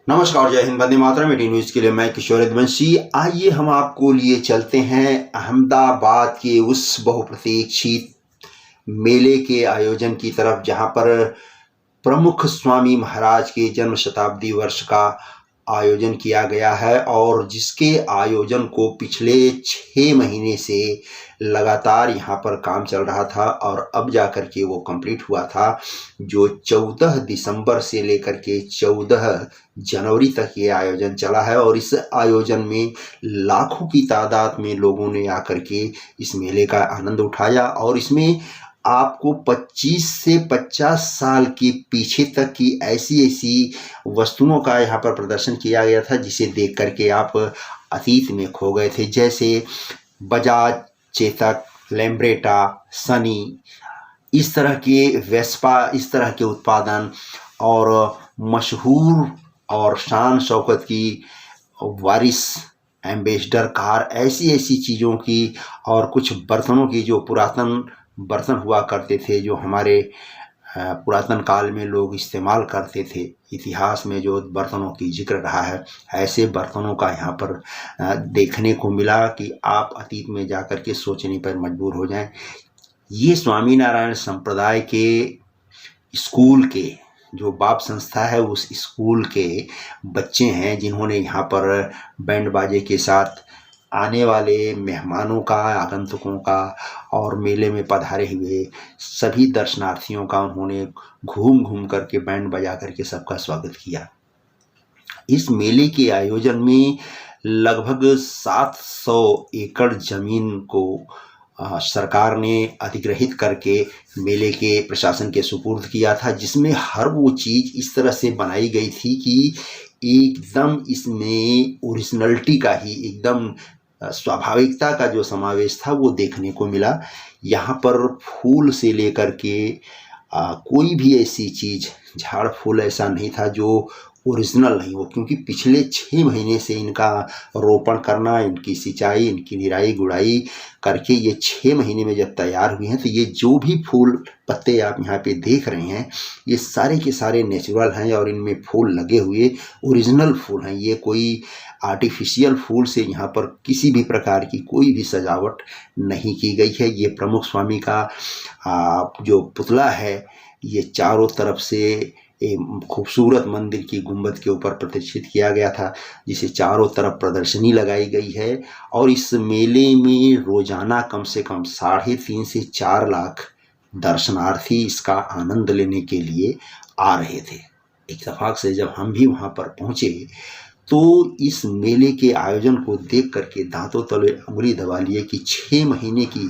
नमस्कार, जय Hind, Vande Mataram. Eighty news के लिए मैं किशोर यदुवंशी। आइए हम आपको लिए चलते हैं अहमदाबाद के उस बहुप्रतीक्षित मेले के आयोजन की तरफ, जहां पर प्रमुख स्वामी महाराज के जन्म शताब्दी वर्ष का आयोजन किया गया है और जिसके आयोजन को पिछले 6 महीने से लगातार यहाँ पर काम चल रहा था और अब जाकर के वो कंप्लीट हुआ था, जो 14 दिसंबर से लेकर के 14 जनवरी तक ये आयोजन चला है। और इस आयोजन में लाखों की तादाद में लोगों ने आकर के इस मेले का आनंद उठाया और इसमें आपको 25 से 50 साल के पीछे तक की ऐसी ऐसी वस्तुओं का यहाँ पर प्रदर्शन किया गया था जिसे देख करके आप अतीत में खो गए थे। जैसे बजाज, चेतक, लैम्ब्रेटा, सनी, इस तरह के वेस्पा, इस तरह के उत्पादन और मशहूर और शान शौकत की वारिस, एम्बेसडर कार, ऐसी ऐसी चीज़ों की और कुछ बर्तनों की, जो पुरातन बर्तन हुआ करते थे, जो हमारे पुरातन काल में लोग इस्तेमाल करते थे। इतिहास में जो बर्तनों की जिक्र रहा है, ऐसे बर्तनों का यहाँ पर देखने को मिला कि आप अतीत में जाकर के सोचने पर मजबूर हो जाएं। ये स्वामीनारायण संप्रदाय के स्कूल के जो बाप संस्था है, उस स्कूल के बच्चे हैं जिन्होंने यहाँ पर बैंड बाजे के साथ आने वाले मेहमानों का, आगंतुकों का और मेले में पधारे हुए सभी दर्शनार्थियों का उन्होंने घूम घूम करके बैंड बजा करके सबका स्वागत किया। इस मेले के आयोजन में लगभग 700 एकड़ जमीन को सरकार ने अधिग्रहित करके मेले के प्रशासन के सुपुर्द किया था, जिसमें हर वो चीज़ इस तरह से बनाई गई थी कि एकदम इसमें ओरिजिनलिटी का ही, एकदम स्वाभाविकता का जो समावेश था वो देखने को मिला। यहाँ पर फूल से लेकर के कोई भी ऐसी चीज़, झाड़ फूल ऐसा नहीं था जो ओरिजिनल नहीं हो, क्योंकि पिछले 6 महीने से इनका रोपण करना, इनकी सिंचाई, इनकी निराई गुड़ाई करके ये 6 महीने में जब तैयार हुए हैं, तो ये जो भी फूल पत्ते आप यहाँ पे देख रहे हैं, ये सारे के सारे नेचुरल हैं और इनमें फूल लगे हुए ओरिजिनल फूल हैं। ये कोई आर्टिफिशियल फूल से यहाँ पर किसी भी प्रकार की कोई भी सजावट नहीं की गई है। ये प्रमुख स्वामी का जो पुतला है, ये चारों तरफ से खूबसूरत मंदिर की गुंबद के ऊपर प्रतिष्ठित किया गया था, जिसे चारों तरफ प्रदर्शनी लगाई गई है। और इस मेले में रोजाना कम से कम 3.5 से 4 लाख दर्शनार्थी इसका आनंद लेने के लिए आ रहे थे। इत्तेफाक से जब हम भी वहाँ पर पहुँचे तो इस मेले के आयोजन को देख करके दांतों तले उंगली दबा लिए कि 6 महीने की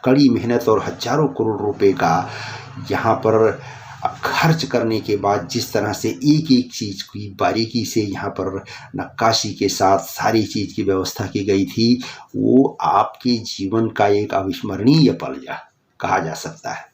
कड़ी मेहनत और हजारों करोड़ रुपए का यहाँ पर खर्च करने के बाद जिस तरह से एक एक चीज़ की बारीकी से यहाँ पर नक्काशी के साथ सारी चीज़ की व्यवस्था की गई थी, वो आपके जीवन का एक अविस्मरणीय पल कहा जा सकता है।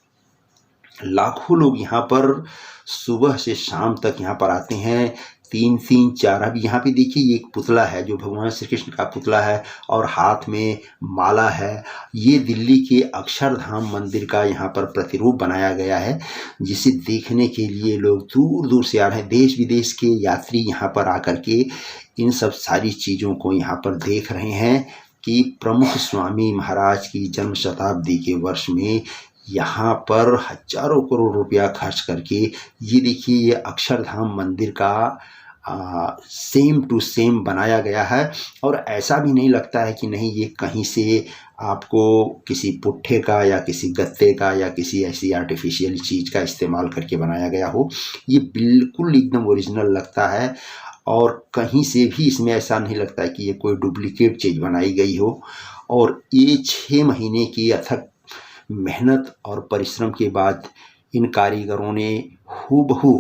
लाखों लोग यहाँ पर सुबह से शाम तक यहाँ पर आते हैं। 3 4 अभी यहाँ पे देखिए, ये एक पुतला है जो भगवान श्री कृष्ण का पुतला है और हाथ में माला है। ये दिल्ली के अक्षरधाम मंदिर का यहाँ पर प्रतिरूप बनाया गया है, जिसे देखने के लिए लोग दूर दूर से आ रहे हैं। देश विदेश के यात्री यहाँ पर आकर के इन सब सारी चीज़ों को यहाँ पर देख रहे हैं कि प्रमुख स्वामी महाराज की जन्म शताब्दी के वर्ष में यहाँ पर हजारों करोड़ रुपया खर्च करके ये देखिए, ये अक्षरधाम मंदिर का सेम टू सेम बनाया गया है। और ऐसा भी नहीं लगता है कि नहीं, ये कहीं से आपको किसी पुट्ठे का या किसी गत्ते का या किसी ऐसी आर्टिफिशियल चीज़ का इस्तेमाल करके बनाया गया हो। ये बिल्कुल एकदम ओरिजिनल लगता है और कहीं से भी इसमें ऐसा नहीं लगता है कि ये कोई डुप्लीकेट चीज़ बनाई गई हो। और ये 6 महीने की अथक मेहनत और परिश्रम के बाद इन कारीगरों ने हूबहू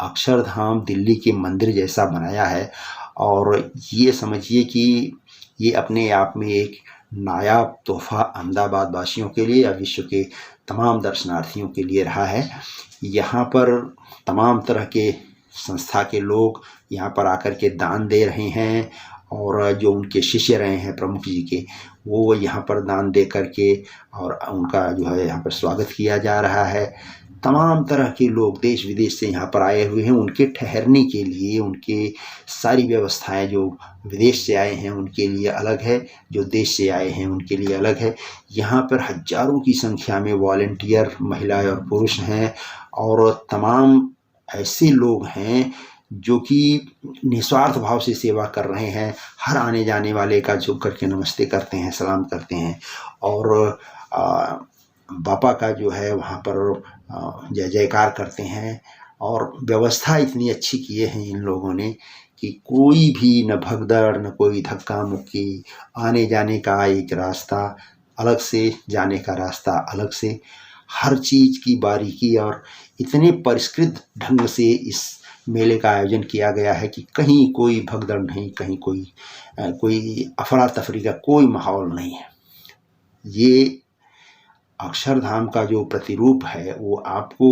अक्षरधाम दिल्ली के मंदिर जैसा बनाया है। और ये समझिए कि ये अपने आप में एक नायाब तोहफा अहमदाबाद वासियों के लिए या विश्व के तमाम दर्शनार्थियों के लिए रहा है। यहाँ पर तमाम तरह के संस्था के लोग यहाँ पर आकर के दान दे रहे हैं और जो उनके शिष्य रहे हैं प्रमुख जी के, वो यहाँ पर दान दे करके और उनका जो है यहाँ पर स्वागत किया जा रहा है। तमाम तरह के लोग देश विदेश से यहाँ पर आए हुए हैं। उनके ठहरने के लिए उनके सारी व्यवस्थाएं जो विदेश से आए हैं उनके लिए अलग है, जो देश से आए हैं उनके लिए अलग है। यहाँ पर हजारों की संख्या में वॉलंटियर महिलाएं और पुरुष हैं और तमाम ऐसे लोग हैं जो कि निस्वार्थ भाव से सेवा कर रहे हैं। हर आने जाने वाले का झुक करके नमस्ते करते हैं, सलाम करते हैं और बापा का जो है वहाँ पर जय जयकार करते हैं। और व्यवस्था इतनी अच्छी किए हैं इन लोगों ने कि कोई भी न भगदड़ न कोई धक्का मुक्की, आने जाने का एक रास्ता अलग से, जाने का रास्ता अलग से, हर चीज़ की बारीकी और इतने परिष्कृत ढंग से इस मेले का आयोजन किया गया है कि कहीं कोई भगदड़ नहीं, कहीं कोई अफरा तफरी का कोई माहौल नहीं है। ये अक्षरधाम का जो प्रतिरूप है वो आपको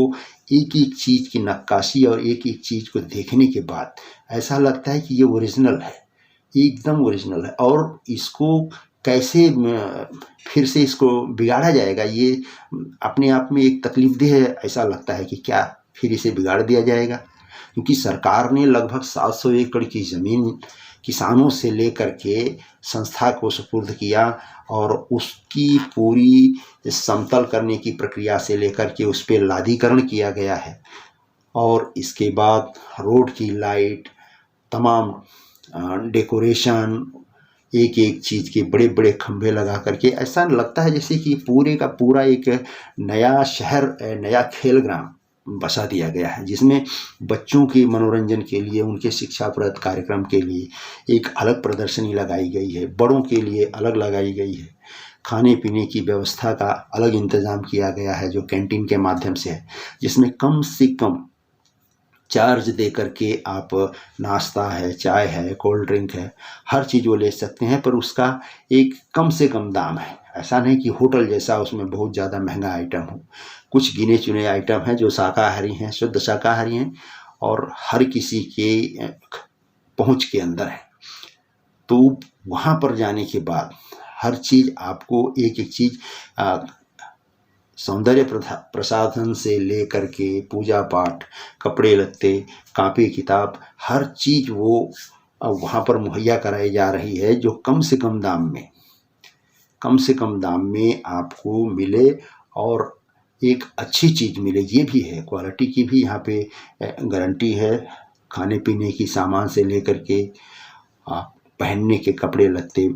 एक एक चीज़ की नक्काशी और एक एक चीज़ को देखने के बाद ऐसा लगता है कि ये ओरिजिनल है, एकदम ओरिजिनल है। और इसको कैसे फिर से इसको बिगाड़ा जाएगा, ये अपने आप में एक तकलीफदेह है। ऐसा लगता है कि क्या फिर इसे बिगाड़ दिया जाएगा, क्योंकि सरकार ने लगभग 700 एकड़ की ज़मीन किसानों से लेकर के संस्था को सुपुर्द किया और उसकी पूरी समतल करने की प्रक्रिया से लेकर के उस पर लादीकरण किया गया है। और इसके बाद रोड की लाइट, तमाम डेकोरेशन, एक एक चीज़ के बड़े बड़े खंभे लगा करके ऐसा लगता है जैसे कि पूरे का पूरा एक नया शहर, नया खेल ग्राम बसा दिया गया है, जिसमें बच्चों के मनोरंजन के लिए, उनके शिक्षाप्रद कार्यक्रम के लिए एक अलग प्रदर्शनी लगाई गई है, बड़ों के लिए अलग लगाई गई है, खाने पीने की व्यवस्था का अलग इंतज़ाम किया गया है जो कैंटीन के माध्यम से है, जिसमें कम से कम चार्ज दे करके आप नाश्ता है, चाय है, कोल्ड ड्रिंक है, हर चीज़ वो ले सकते हैं, पर उसका एक कम से कम दाम है। ऐसा नहीं कि होटल जैसा उसमें बहुत ज़्यादा महंगा आइटम हो। कुछ गिने चुने आइटम हैं जो शाकाहारी हैं, शुद्ध शाकाहारी हैं और हर किसी के पहुंच के अंदर है। तो वहाँ पर जाने के बाद हर चीज़ आपको एक एक चीज़ सौंदर्य प्रसाधन से ले करके पूजा पाठ, कपड़े लत्ते, कापी किताब, हर चीज़ वो वहाँ पर मुहैया कराई जा रही है जो कम से कम दाम में आपको मिले और एक अच्छी चीज़ मिले। ये भी है, क्वालिटी की भी यहाँ पे गारंटी है। खाने पीने की सामान से लेकर के पहनने के कपड़े लत्ते,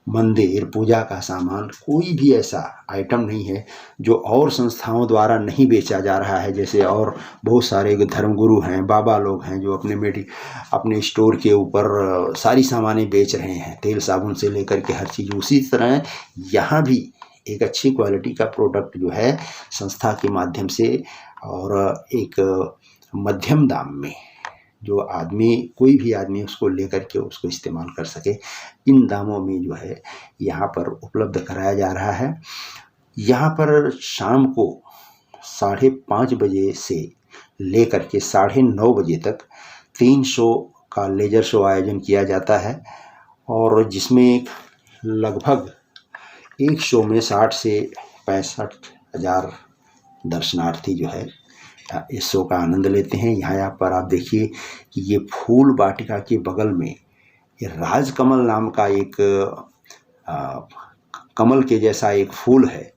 मंदिर, पूजा का सामान, कोई भी ऐसा आइटम नहीं है जो और संस्थाओं द्वारा नहीं बेचा जा रहा है। जैसे और बहुत सारे धर्मगुरु हैं, बाबा लोग हैं जो अपने स्टोर के ऊपर सारी सामानें बेच रहे हैं, तेल साबुन से लेकर के हर चीज़। उसी तरह यहाँ भी एक अच्छी क्वालिटी का प्रोडक्ट जो है संस्था के माध्यम से और एक मध्यम दाम में जो कोई भी आदमी उसको लेकर के उसको इस्तेमाल कर सके, इन दामों में जो है यहाँ पर उपलब्ध कराया जा रहा है। यहाँ पर शाम को 5:30 बजे से लेकर के 9:30 बजे तक 3 शो का लेजर शो आयोजन किया जाता है और जिसमें लगभग एक शो में 60 से 65 हज़ार दर्शनार्थी जो है इस शो का आनंद लेते हैं। यहाँ पर आप देखिए कि ये फूल वाटिका के बगल में ये राजकमल नाम का एक कमल के जैसा एक फूल है,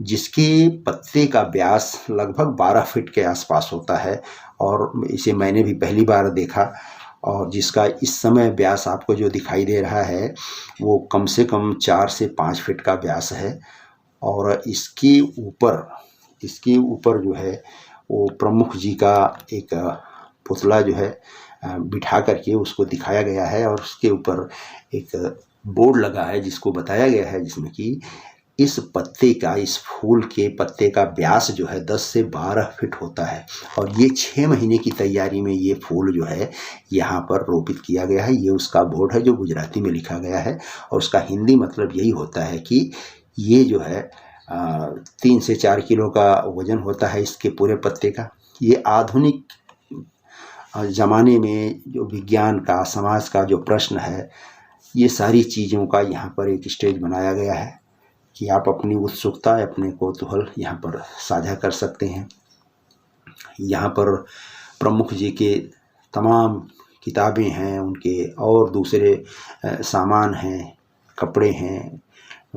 जिसके पत्ते का व्यास लगभग 12 फीट के आसपास होता है और इसे मैंने भी पहली बार देखा। और जिसका इस समय व्यास आपको जो दिखाई दे रहा है वो कम से कम 4 से 5 फीट का व्यास है। और इसके ऊपर जो है वो प्रमुख जी का एक पुतला जो है बिठा करके उसको दिखाया गया है और उसके ऊपर एक बोर्ड लगा है जिसको बताया गया है, जिसमें कि इस फूल के पत्ते का व्यास जो है 10 से 12 फीट होता है और ये 6 महीने की तैयारी में ये फूल जो है यहाँ पर रोपित किया गया है। ये उसका बोर्ड है जो गुजराती में लिखा गया है और उसका हिंदी मतलब यही होता है कि ये जो है 3 से 4 किलो का वजन होता है इसके पूरे पत्ते का। ये आधुनिक ज़माने में जो विज्ञान का, समाज का जो प्रश्न है, ये सारी चीज़ों का यहाँ पर एक स्टेज बनाया गया है कि आप अपनी उत्सुकता, अपने कौतूहल यहाँ पर साझा कर सकते हैं। यहाँ पर प्रमुख जी के तमाम किताबें हैं, उनके और दूसरे सामान हैं, कपड़े हैं,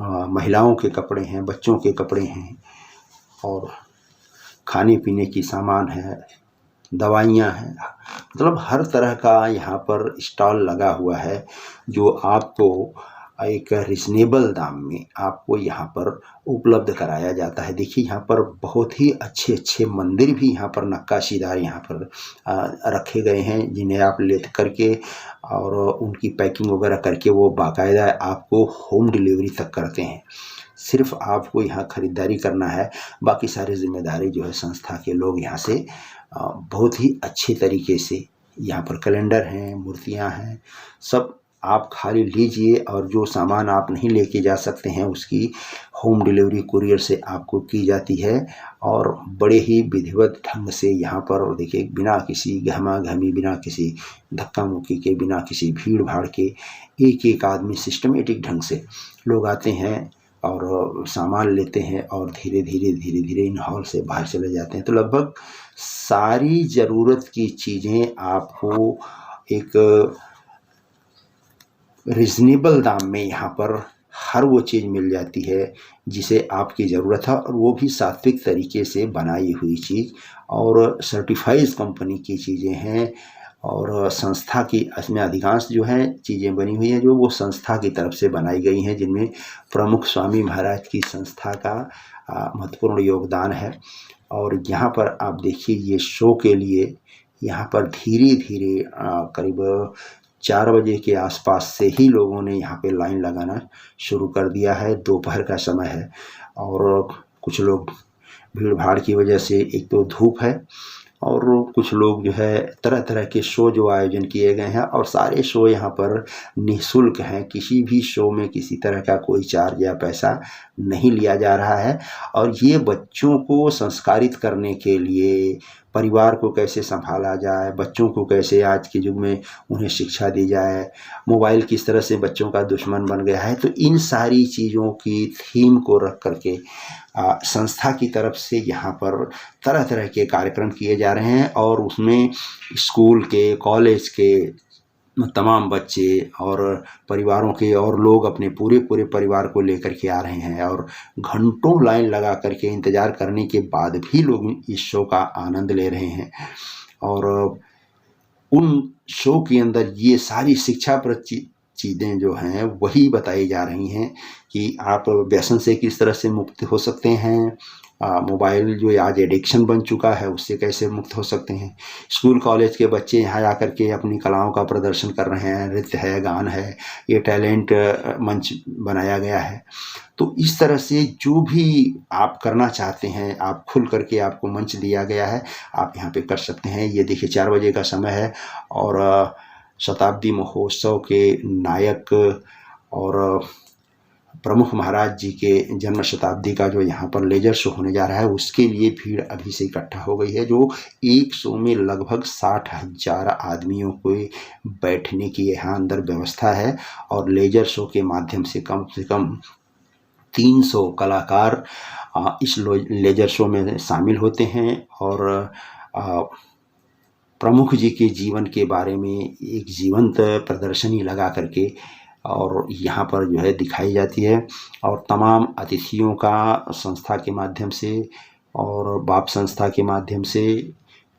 महिलाओं के कपड़े हैं, बच्चों के कपड़े हैं और खाने पीने की सामान है, दवाइयाँ हैं। मतलब हर तरह का यहाँ पर स्टॉल लगा हुआ है जो आपको एक रिजनेबल दाम में आपको यहाँ पर उपलब्ध कराया जाता है। देखिए यहाँ पर बहुत ही अच्छे अच्छे मंदिर भी यहाँ पर नक्काशीदार यहाँ पर रखे गए हैं, जिन्हें आप ले करके और उनकी पैकिंग वगैरह करके वो बाकायदा आपको होम डिलीवरी तक करते हैं। सिर्फ आपको यहाँ ख़रीदारी करना है, बाकी सारी जिम्मेदारी जो है संस्था के लोग यहाँ से बहुत ही अच्छे तरीके से, यहाँ पर कैलेंडर हैं, मूर्तियाँ हैं, सब आप खाली लीजिए और जो सामान आप नहीं लेके जा सकते हैं उसकी होम डिलीवरी कुरियर से आपको की जाती है और बड़े ही विधिवत ढंग से यहाँ पर देखिए, बिना किसी गहमा-गहमी, बिना किसी धक्का मुक्की के, बिना किसी भीड़ भाड़ के, एक एक आदमी सिस्टमेटिक ढंग से लोग आते हैं और सामान लेते हैं और धीरे धीरे इन हॉल से बाहर चले जाते हैं। तो लगभग सारी ज़रूरत की चीज़ें आपको एक रिजनेबल दाम में यहाँ पर हर वो चीज़ मिल जाती है जिसे आपकी ज़रूरत है, और वो भी सात्विक तरीके से बनाई हुई चीज़ और सर्टिफाइड कंपनी की चीज़ें हैं। और संस्था की इसमें अधिकांश जो हैं चीज़ें बनी हुई हैं जो वो संस्था की तरफ से बनाई गई हैं, जिनमें प्रमुख स्वामी महाराज की संस्था का महत्वपूर्ण योगदान है। और यहाँ पर आप देखिए, ये शो के लिए यहाँ पर धीरे धीरे करीब 4 बजे के आसपास से ही लोगों ने यहाँ पे लाइन लगाना शुरू कर दिया है। दोपहर का समय है और कुछ लोग भीड़ भाड़ की वजह से, एक तो धूप है और कुछ लोग जो है तरह तरह के शो जो आयोजन किए गए हैं, और सारे शो यहाँ पर निःशुल्क हैं। किसी भी शो में किसी तरह का कोई चार्ज या पैसा नहीं लिया जा रहा है। और ये बच्चों को संस्कारित करने के लिए, परिवार को कैसे संभाला जाए, बच्चों को कैसे आज के युग में उन्हें शिक्षा दी जाए, मोबाइल किस तरह से बच्चों का दुश्मन बन गया है, तो इन सारी चीज़ों की थीम को रख करके संस्था की तरफ से यहाँ पर तरह तरह के कार्यक्रम किए जा रहे हैं। और उसमें स्कूल के, कॉलेज के तमाम बच्चे और परिवारों के और लोग अपने पूरे परिवार को लेकर के आ रहे हैं, और घंटों लाइन लगा करके इंतज़ार करने के बाद भी लोग इस शो का आनंद ले रहे हैं। और उन शो के अंदर ये सारी शिक्षाप्रद चीज़ें जो हैं वही बताई जा रही हैं कि आप व्यसन से किस तरह से मुक्त हो सकते हैं, मोबाइल जो आज एडिक्शन बन चुका है उससे कैसे मुक्त हो सकते हैं। स्कूल कॉलेज के बच्चे यहाँ आकर के अपनी कलाओं का प्रदर्शन कर रहे हैं, नृत्य है, गान है, ये टैलेंट मंच बनाया गया है। तो इस तरह से जो भी आप करना चाहते हैं, आप खुल करके आपको मंच दिया गया है, आप यहाँ पे कर सकते हैं। ये देखिए 4 बजे का समय है और शताब्दी महोत्सव के नायक और प्रमुख महाराज जी के जन्म शताब्दी का जो यहाँ पर लेजर शो होने जा रहा है, उसके लिए भीड़ अभी से इकट्ठा हो गई है। जो एक शो में लगभग 60,000 आदमियों को बैठने की यहाँ अंदर व्यवस्था है, और लेजर शो के माध्यम से कम 300 कलाकार इस लेजर शो में शामिल होते हैं और प्रमुख जी के जीवन के बारे में एक जीवंत प्रदर्शनी लगा करके और यहाँ पर जो है दिखाई जाती है। और तमाम अतिथियों का संस्था के माध्यम से और बाप संस्था के माध्यम से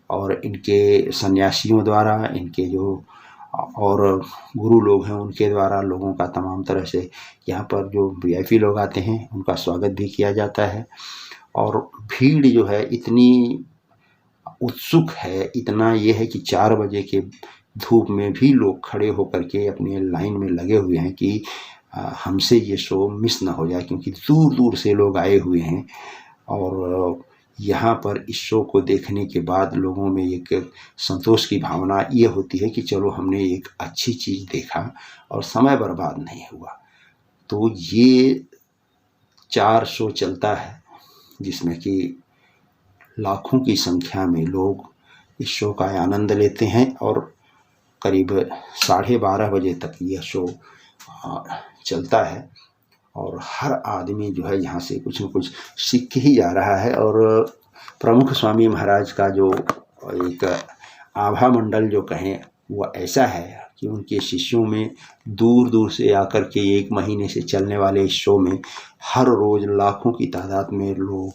और इनके सन्यासियों द्वारा, इनके जो और गुरु लोग हैं उनके द्वारा लोगों का तमाम तरह से यहाँ पर जो वीआईपी लोग आते हैं उनका स्वागत भी किया जाता है। और भीड़ जो है इतनी उत्सुक है, इतना ये है कि 4 बजे के धूप में भी लोग खड़े होकर के अपने लाइन में लगे हुए हैं कि हमसे ये शो मिस ना हो जाए, क्योंकि दूर दूर से लोग आए हुए हैं। और यहाँ पर इस शो को देखने के बाद लोगों में एक संतोष की भावना ये होती है कि चलो हमने एक अच्छी चीज़ देखा और समय बर्बाद नहीं हुआ। तो ये 4 शो चलता है जिसमें कि लाखों की संख्या में लोग इस शो का आनंद लेते हैं और करीब 12:30 बजे तक यह शो चलता है। और हर आदमी जो है यहाँ से कुछ न कुछ सीख के ही जा रहा है। और प्रमुख स्वामी महाराज का जो एक आभा मंडल जो कहें वो ऐसा है कि उनके शिष्यों में दूर दूर से आकर के 1 महीने से चलने वाले इस शो में हर रोज़ लाखों की तादाद में लोग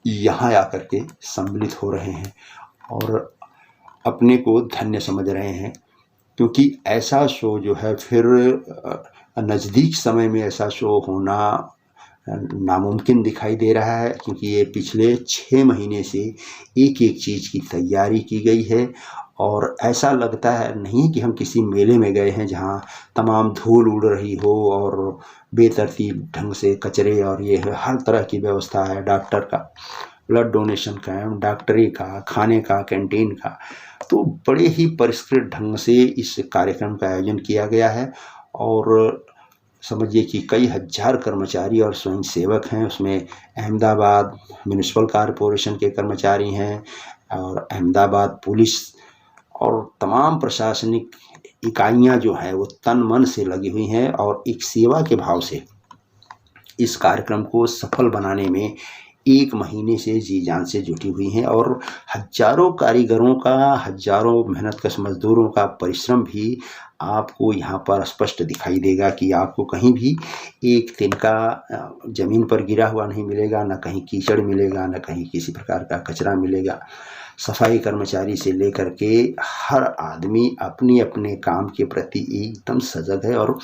यहाँ आकर के सम्मिलित हो रहे हैं और अपने को धन्य समझ रहे हैं, क्योंकि ऐसा शो जो है फिर नज़दीक समय में ऐसा शो होना नामुमकिन दिखाई दे रहा है, क्योंकि ये पिछले 6 महीने से एक एक चीज़ की तैयारी की गई है और ऐसा लगता है नहीं कि हम किसी मेले में गए हैं जहाँ तमाम धूल उड़ रही हो और बेतरतीब ढंग से कचरे और ये हर तरह की व्यवस्था है, डॉक्टर का ब्लड डोनेशन कैंप, डॉक्टरी का, खाने का, कैंटीन का, तो बड़े ही परिष्कृत ढंग से इस कार्यक्रम का आयोजन किया गया है और समझिए कि कई हज़ार कर्मचारी और स्वयंसेवक हैं। उसमें अहमदाबाद म्यूनिसिपल कॉरपोरेशन के कर्मचारी हैं और अहमदाबाद पुलिस और तमाम प्रशासनिक इकाइयां जो हैं वो तन मन से लगी हुई हैं और एक सेवा के भाव से इस कार्यक्रम को सफल बनाने में 1 महीने से जी जान से जुटी हुई हैं और हजारों कारीगरों का, हजारों मेहनतकश मजदूरों का परिश्रम भी आपको यहाँ पर स्पष्ट दिखाई देगा कि आपको कहीं भी एक तिनका ज़मीन पर गिरा हुआ नहीं मिलेगा, न कहीं कीचड़ मिलेगा, न कहीं किसी प्रकार का कचरा मिलेगा। सफाई कर्मचारी से लेकर के हर आदमी अपने अपने काम के प्रति एकदम सजग है और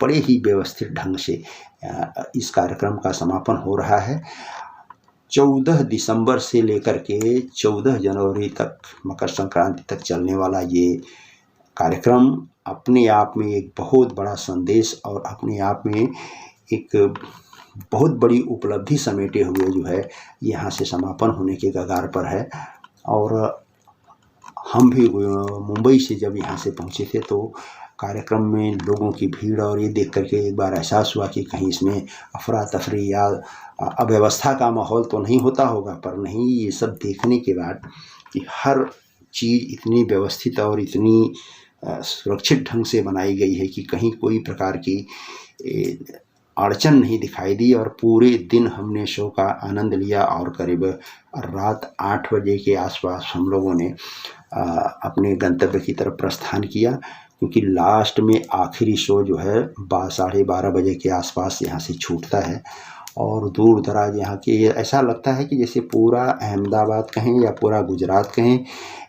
बड़े ही व्यवस्थित ढंग से इस कार्यक्रम का समापन हो रहा है। 14 दिसंबर से लेकर के 14 जनवरी तक, मकर संक्रांति तक चलने वाला ये कार्यक्रम अपने आप में एक बहुत बड़ा संदेश और अपने आप में एक बहुत बड़ी उपलब्धि समेटे हुए जो है यहाँ से समापन होने के कगार पर है। और हम भी मुंबई से जब यहाँ से पहुँचे थे तो कार्यक्रम में लोगों की भीड़ और ये देख करके एक बार एहसास हुआ कि कहीं इसमें अफरा तफरी या अव्यवस्था का माहौल तो नहीं होता होगा, पर नहीं, ये सब देखने के बाद कि हर चीज़ इतनी व्यवस्थित और इतनी सुरक्षित ढंग से बनाई गई है कि कहीं कोई प्रकार की अड़चन नहीं दिखाई दी और पूरे दिन हमने शो का आनंद लिया और करीब रात 8 बजे के आसपास हम लोगों ने अपने गंतव्य की तरफ प्रस्थान किया, क्योंकि लास्ट में आखिरी शो जो है 12:30 बजे के आसपास यहाँ से छूटता है और दूर दराज यहाँ के ऐसा लगता है कि जैसे पूरा अहमदाबाद कहें या पूरा गुजरात कहें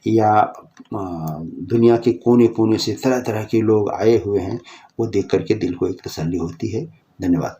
या दुनिया के कोने कोने से तरह तरह के लोग आए हुए हैं। वो देख करके दिल को एक तसल्ली होती है। धन्यवाद।